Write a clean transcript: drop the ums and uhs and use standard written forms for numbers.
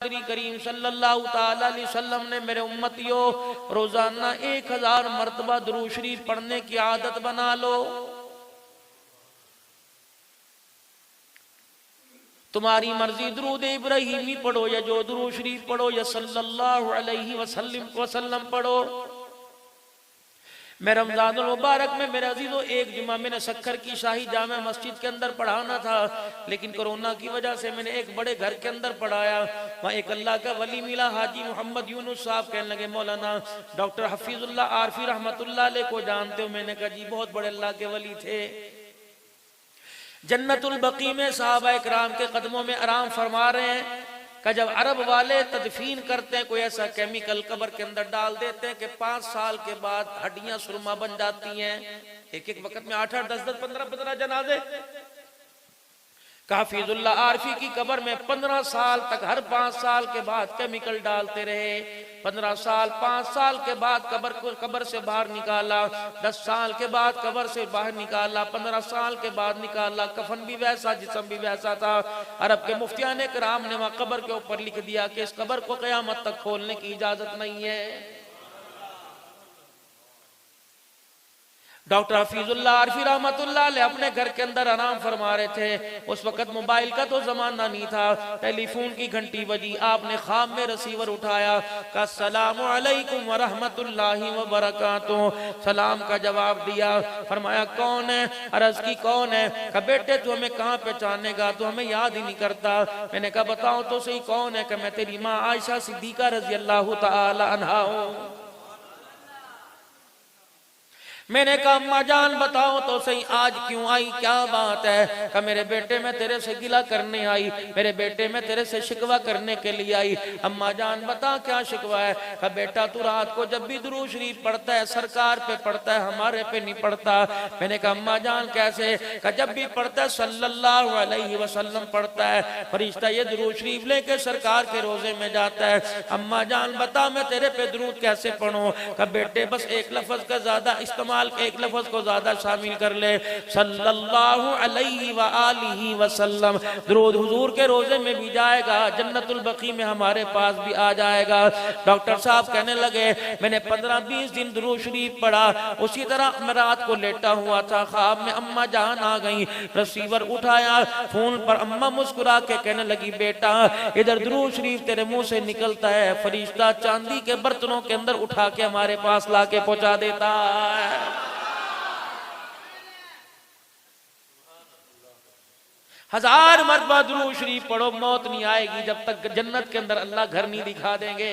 करीम सल्लल्लाहु ताला अलैहि वसल्लम ने मेरे उम्मतियों रोजाना 1000 मर्तबा दुरूद शरीफ पढ़ने की आदत बना लो। तुम्हारी मर्जी दुरूद इब्राहिमी पढ़ो या जो दुरूद शरीफ पढ़ो या सल्लल्लाहु अलैहि वसल्लम पढ़ो। मैं रमजानुल मुबारक में मेरे अजीजों एक जुमा मैंने सक्कर की शाही जामा मस्जिद के अंदर पढ़ाना था, लेकिन कोरोना की वजह से मैंने एक बड़े घर के अंदर पढ़ाया। वहाँ एक अल्लाह का वली मिला, हाजी मोहम्मद यूनुस साहब। कहने लगे मौलाना डॉक्टर हफीजुल्लाह आरफी रहमतुल्लाह अलैह को जानते हो? मैंने कहा जी बहुत बड़े अल्लाह के वली थे। जन्नतुल बकी में सहाबा इकराम के कदमों में आराम फरमा रहे हैं कि जब अरब वाले तदफीन करते हैं कोई ऐसा केमिकल कब्र के अंदर डाल देते हैं कि 5 साल के बाद हड्डियां सुरमा बन जाती हैं। एक एक वक्त में 8-8, 10-10, 15-15 जनाजे। हाफिजुल्लाह आरफी की कब्र में 15 साल तक हर 5 साल के बाद केमिकल डालते रहे। 15 साल 5 साल के बाद कब्र से बाहर निकाला, 10 साल के बाद कब्र से बाहर निकाला, 15 साल के बाद निकाला। कफन भी वैसा, जिस्म भी वैसा था। अरब के मुफ्तियान किराम ने वहां कब्र के ऊपर लिख दिया कि इस कब्र को क़यामत तक खोलने की इजाजत नहीं है। डॉक्टर हफीजुल्लाह आरफी रहमतुल्लाह अलैह अपने घर के अंदर आराम फरमा रहे थे। उस वक्त मोबाइल का तो जमाना नहीं था। टेलीफोन की घंटी बजी, आपने ख्वाब में रिसीवर उठाया, कहा अस्सलामु अलैकुम व रहमतुल्लाहि व बरकातुहू। सलाम का जवाब दिया। फरमाया कौन है? अर्ज की कौन है? कहा बेटे तू हमें कहाँ पहचानेगा, तू हमें याद ही नहीं करता। मैंने कहा बताओ तो सही कौन है? कि मैं तेरी माँ आयशा सिद्दीका रजी अल्लाह तआला अन्हा हूँ। मैंने कहा अम्मा जान बताओ तो सही आज क्यों आई, क्या बात है? कि मेरे बेटे मैं तेरे से गिला करने आई, मेरे बेटे मैं तेरे से शिकवा करने के लिए आई। अम्मा जान बता क्या शिकवा है? कि बेटा तू रात को जब भी दुरूद शरीफ पढ़ता है सरकार पे पढ़ता है, हमारे पे नहीं पढ़ता। मैंने कहा अम्मा जान कैसे? कि जब भी पढ़ता है सल्लल्लाहु अलैहि वसल्लम पढ़ता है, फरिश्ता ये दुरूद शरीफ लेके सरकार के रोजे में जाता है। अम्मा जान बता मैं तेरे पे दुरूद कैसे पढ़ूं? कि बेटे बस एक लफ्ज का ज्यादा इस्तेमाल, एक लफ्ज को ज्यादा शामिल कर ले, सल्लल्लाहु अलैहि व आलिहि वसल्लम। दुरूद हुजूर के रोजे में भी जाएगा, जन्नतुल बकी में हमारे पास भी आ जाएगा। डॉक्टर साहब कहने लगे मैंने 15-20 दिन दुरूद शरीफ पढ़ा। उसी तरह मैं रात को लेटा हुआ था, ख्वाब में अम्मा जान आ गई। रिसीवर उठाया, फोन पर अम्मा मुस्कुरा के कहने लगी बेटा इधर दुरूद शरीफ तेरे मुंह से निकलता है, फरिश्ता चांदी के बर्तनों के अंदर उठा के हमारे पास लाके पहुंचा देता है। हजार मरतबा दुरूद शरीफ पढ़ो, मौत नहीं आएगी जब तक जन्नत के अंदर अल्लाह घर नहीं दिखा देंगे।